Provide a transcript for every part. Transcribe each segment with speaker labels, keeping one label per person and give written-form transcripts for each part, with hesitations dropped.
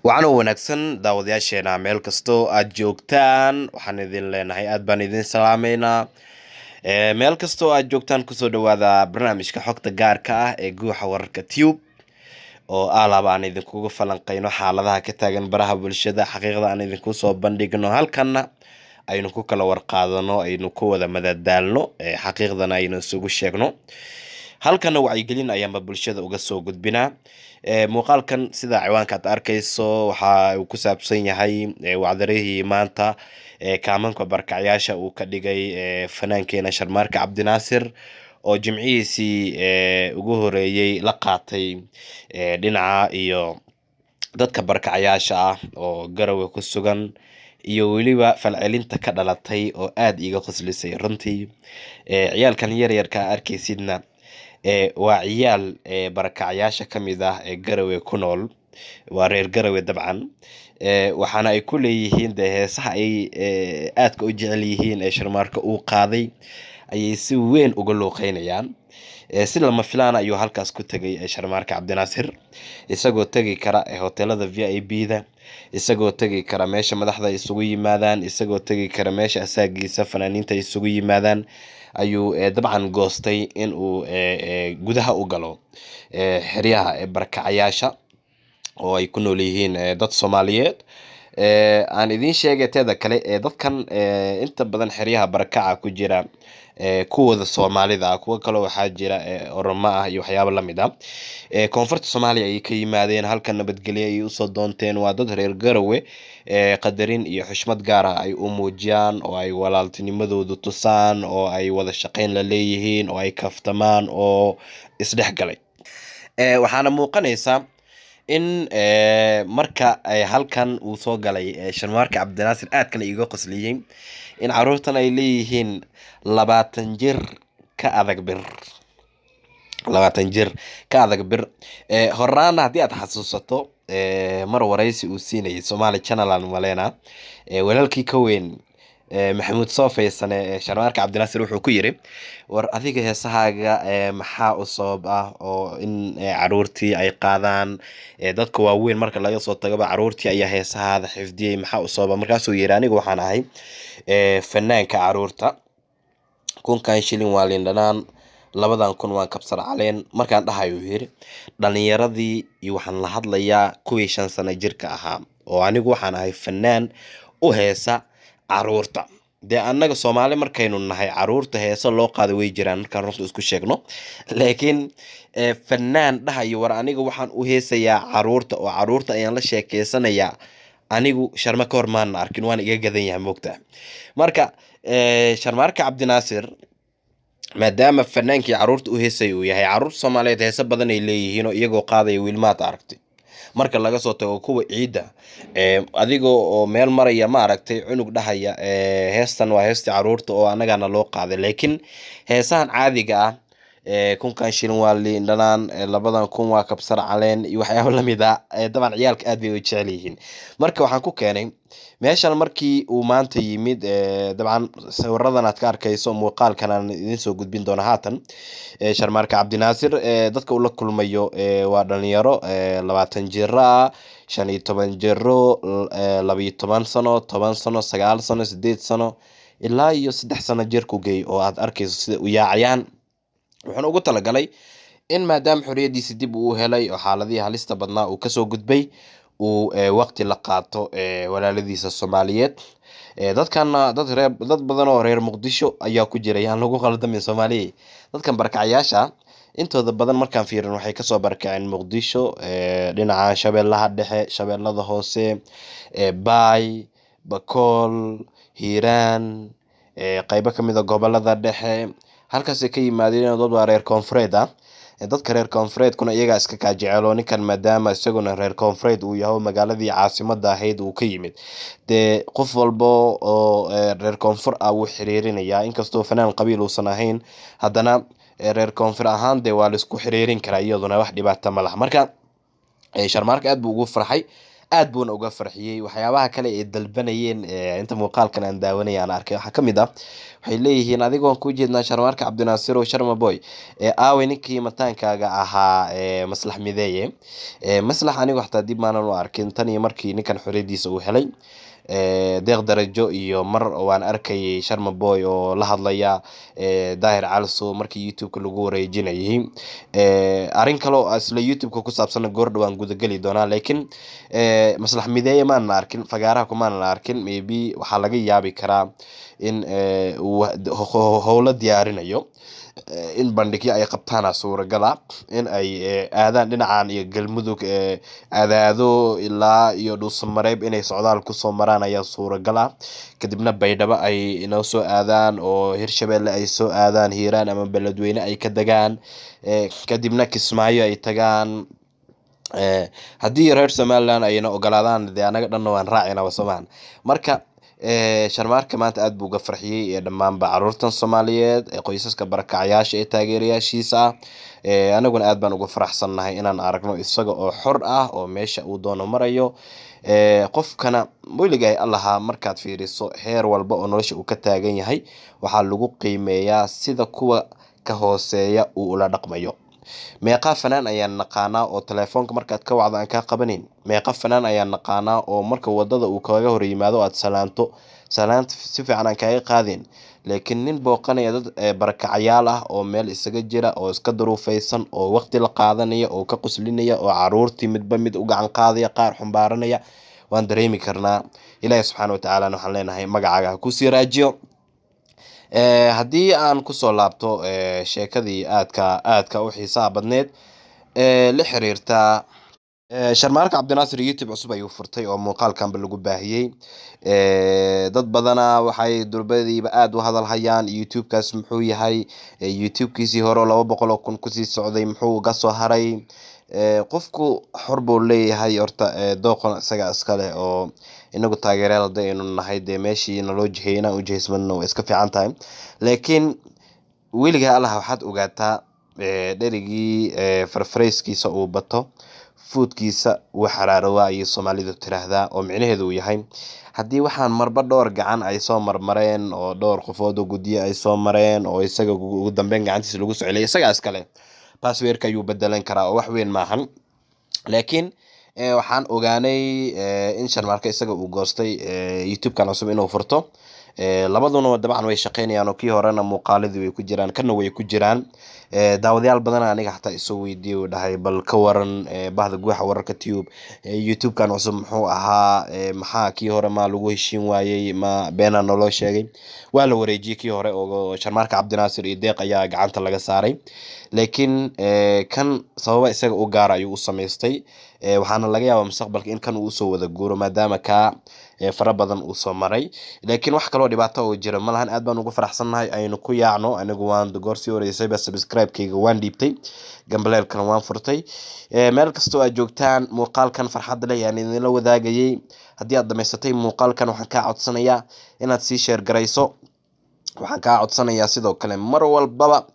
Speaker 1: waxaana wanaagsan daawadayaasheena meel kastoo aad joogtaan waxaan idin leenahay aad baan idin salaameynaa meel kastoo aad joogtaan kusoo dhawaada barnaamijka xogta gaarka ah ee guuxa wararka tube oo alaab aan idinkugu falanqeyno xaaladaha ka taagan baraha bulshada xaqiiqda aan idinku soo bandhigno halkana aynu ku kala warqaadano aynu ku wada madadaalno xaqiiqdana aynu isugu sheegno halkana wacyigelin ayaanba bulshada uga soo gudbinaa muuqaalkan sida ciwaanka aad arkayso waxa uu ku saabsan yahay wacdarihii maanta kaamanka barkacyaasha uu ka dhigay fanaankeena Sharmaarka Cabdinaasir oo jimcihiisii ugu horeeyay la qaatay dhinaca iyo dadka barkacyaasha ah oo Garowe ku sugan iyo weliba falcelinta ka dhalatay oo aad iga qoslisay runtii ciyaalkan yaryarka arkaysidna waa ciyaal barkacyaasha kamid ah ee Garowe ku nool waa reer Garowe dabcan waxaana ay ku leeyihiin heesaha ay aadka u jecel yihiin ee Sharmaarka uu qaaday ayay si weyn uga looqeynayaan si lama filaan ayuu halkaas ku tagay Sharmaarka Cabdinaasir isagoo tagi kara hoteelada VIP-da isagoo tagi kara meesha madaxda isugu yimaadaan isagoo tagi kara meesha asaagiisa fanaaniinta isugu yimaadaan ayuu dabcan goostay in uu gudaha u galo xeryaha barkacyaasha oo ay ku nool yihiin dad Soomaaliyeed aan idin sheegay teeda kale dadkan inta badan xeryaha barakaca ku jira kuwada Soomaalida kuwa kale waxaa jira Oromo ah iyo waxyaabo la mid ah koonfurta Soomaaliya ay ka yimaadeen halka nabadgelyo ay u soo doonteen waa dad reer Garowe qadarin iyo xushmad gaar ah ay u muujiyaan oo ay walaaltinimadoodu tusaan oo ay wada shaqeyn la leeyihiin oo ay kaftamaan oo isdhexgalay waxaana muuqanaysa in marka halkan uu soo galay Sharmaarka Cabdinaasir aadkana iga qosliyay in caruurtan ay leeyihiin 20 jir ka adag bir 20 jir ka adag bir horaan haddii aad xasuusato mar waraysi uu siinayay Somali Channel aan maleena walaalkii ka weyn Maxamuud Soofeysane Sharmaarka Cabdinaasir wuxuu ku yiri war adiga heesahaaga maxaa u sabab ah oo in caruurtii ay qaadaan dadka waaweyn marka laga soo tago caruurtii ayaa heesahaada xifdiyay maxaa u sabab markaas uu yiri aniga waxaan ahay fanaanka caruurta kunkan shilin waa lindhanaan 2000 waan kabsar caleen markaan dhahayo yiri dhalinyaradii iyo waxaan la hadlayaa kuwii 5 sano jirka ahaa oo anigu waxaan ahay fanaan u heesa caruurta de annaga Soomaali markaynu nahay caruurta heeso loo qaado way jiraan markaan runta isku sheegno laakiin fanaan dhahayo war aniga waxaan u heesayaa caruurta oo caruurta ayaan la sheekeysanayaa anigu Sharma ka hor maan arkin waan iga gadan yahay moogta marka Sharmaarka Cabdinaasir maadaama fanaankii caruurta u heesay uu yahay caruur Soomaaliyeed heeso badan ay leeyihiin oo iyagoo qaadaya wiilmaad aragtay marka laga soo tago kuwa ciida adigoo oo meel maraya ma aragtay cunug dhahaya heestan waa heestii caruurta oo anagana loo qaaday laakiin heesahan caadiga ah kunkan shilin waa lindhanaan 2000 waa kabsar caleen iyo waxyaabo la mid ah dabcan ciyaalka aad bay u jecel yihiin marka waxaan ku keenay meeshan markii uu maanta yimid dabcan sawiradan aad ka arkayso muuqaalkan aan idin soo gudbin doona haatan Sharmaarka Cabdinaasir dadka uu la kulmayo waa dhalinyaro 20 jir ah 15 jiro 12 sano 10 sano 9 sano 8 sano ilaa iyo 3 sano jirku geey oo aad arkayso sida u yaacayaan wuxuu ugu talagalay in maadaama xoriyadiisa dib uu helay oo xaaladii halista badnaa uu ka soo gudbay uu waqti la qaato walaaladiisa Soomaaliyeed dadkana dad badan oo reer Muqdisho ayaa ku jira yaan lagu qaldamin Soomaaliyeed dadkan barkacyaasha intooda badan markaan fiirin waxay ka soo barkaceen Muqdisho dhinaca Shabeellaha Dhexe Shabeellada Hoose Baay Bakool Hiiraan qaybo kamid ah gobolada dhexe halkaas ay ka yimaadeen dad waa reer koonfureed ah dadka reer koonfureed kuna iyaga iska ka jecelo ninkan maadaama isaguna reer koonfureed uu yahay magaaladii caasimadda ahayd uu ka yimid de qof walba oo reer koonfur ah uu xiriirinaya inkastoo fanaan qabiil uusan ahayn haddana reer koonfur ahaan de waa la isku xiriirin karaa iyaduna wax dhibaato ma laha marka Sharmaarka aad buu ugu farxay aad buuna uga farxiyey. Waxyaabaha kale ee dalbanayeen inta muuqaalkan aan daawanaya aan arkay waxaa ka mid ah, waxay leeyihiin adigoon ku jeednaa Sharmaarka Cabdinaasir oo Sharma Boy, aaway ninkii mataankaaga ahaa Maslax Mideeye. Maslax anigu xataa dib maanan u arkin tan iyo markii ninkan xorriyadiisa uu helay. Deeq darajo iyo mar waan arkayay Sharma Boy oo la hadlaya Daahir Calso markii YouTube-ka lagu wareejinayay. Arrin kale oo isla YouTube-ka ku saabsan goor dhawaan gudagali doonaa, laakiin Maslax Mideeye maan arkin, fagaaraha kumaan arkin. Maybe waxaa laga yaabi karaa in uu howlo diyaarinayo, in bandhigyo ay qabtaan suuragal ah, in ay aadaan dhinacan iyo Galmudug, aadaado ilaa iyo Dhuusamareeb inay socdaal kusoo maraan ayaa suuragal ah. Kadibna Baydhabo ay inoo soo aadaan, oo Hirshabelle ay soo aadaan, Hiiraan ama Beledweyne ay ka degaan, kadibna Kismaayo ay tagaan. haddii reer Somaliland ayna ogolaadaan dee anaga dhanna waan raacinaa Soomaan. Marka Sharmaarka maanta aad buu uga farxiyey dhammaanba caruurtan Soomaaliyeed, qoysaska barakacayaasha ee taageerayaashiisa ah. Anaguna aad baan uga faraxsannahay inaan aragno isaga oo xor ah oo meesha uu doono marayo. Qofkana weligaa allaha markaad fiiriso heer walba oo nolosha uu ka taagan yahay waxaa lagu qiimeeyaa sida kuwa ka hooseeya uu ula dhaqmayo. meeqa fanaan ayaan naqaanaa oo telefoonka markaad ka wacdo aan ka qabanin. meeqa fanaan ayaan naqaanaa oo marka wadada uu kaga hor yimaado aad salaanto si fiican aan kaga qaadin. laakiin nin booqanaya dad barakacayaal ah oo meel isaga jira oo iska duruufaysan oo waqti la qaadanaya oo ka qoslinaya oo caruurtii midba mid u gacan qaadaya, qaar xumbaaranaya, waan dareemi karnaa. ilaahay subxaana wa tacaala waxaan leenahay magacaaga ha ku sii raajiyo. haddii aan kusoo laabto sheekadii aadka u xiisaha badneed la xiriirta Sharmaarka Cabdinaasir YouTube cusub ayuu furtay oo muuqaalkanba lagu baahiyey. dad badana waxay durbadiiba aad u hadal hayaan YouTube-kaas muxuu yahay, YouTube-kiisii hore 200,000 kusii socday muxuu uga soo haray. qofku xor buu leeyahay horta, dooqon isaga iska leh, oo inagu taageerayaal hadaynu nahay dee meeshii naloo jiheeyay inaan u jihaysmano way iska fiican tahay. laakiin weligaa allah waxaad ogaataa dherigii farfareyskiisa uu bato foodkiisa uu xaraarowaa ayay Soomaalidu tiraahdaa, oo micnaheedu uu yahay haddii waxaan marba dhowr gacan ay soo marmareen oo dhowr qofood oo guddiye ay soo mareen oo isaga ugu dambeyn gacantiisa lagu soo celiyay, isagaa iska leh passwordka ayuu bedelan karaa oo wax weyn maahan. laakiin waxaan ogaanay in Sharmaarka isaga uu goostay YouTube-kan cusub inuu furto. labaduna dabcan way shaqeynayaan oo kii horena muuqaaladii way ku jiraan, kana way ku jiraan. daawadayaal badan aniga xataa isoo weydiiyay oo dhahay bal ka waran bahda guuxa wararka Tube, YouTube-kan cusub muxuu ahaa, maxaa kii hore ma lagu heshiin waayey, ma beena noloo sheegay. waa la wareejiyay kii hore oo Sharmaarka Cabdinaasir iyo Deeq ayaa gacanta laga saaray. laakiin kan sababa isaga u gaar ayuu u samaystay. waxaana laga yaabaa mustaqbalka in kan uu soo wada guuro maadaama ka fara badan uu soo maray. laakiin wax kaloo dhibaato oo jira malahan. aad baan ugu faraxsannahay aynu ku yaacno. anigu waan goorsii horeysay ba subscribe-kayga waan dhiibtay, gambaleelkana waan furtay. meel kastoo aad joogtaan muuqaalkan farxadda leh yaan idinla wadaagayay. haddii aad dhamaysatay muuqaalkan waxaan kaa codsanayaa inaad sii share garayso. waxaan kaa codsanayaa sidoo kale mar walbaba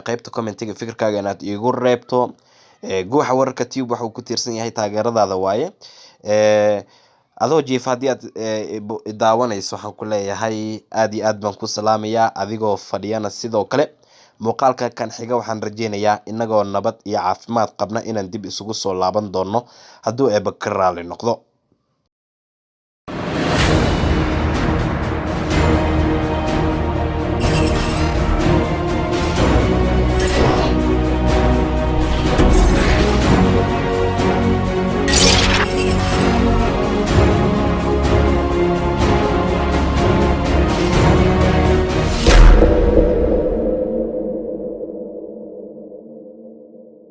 Speaker 1: qaybta commentiga fikirkaaga inaad iigu reebto. guuxa wararka Tube waxa uu ku tiirsan yahay taageeradaada waaye. adoo jiifa haddii aad daawanayso waxaan ku leeyahay aad iyo aad baan ku salaamayaa. adigoo fadhiyana sidoo kale. muuqaalka kan xiga waxaan rajeynayaa inagoo nabad iyo caafimaad qabna inaan dib isugu soo laaban doono hadduu eebba ka raali noqdo.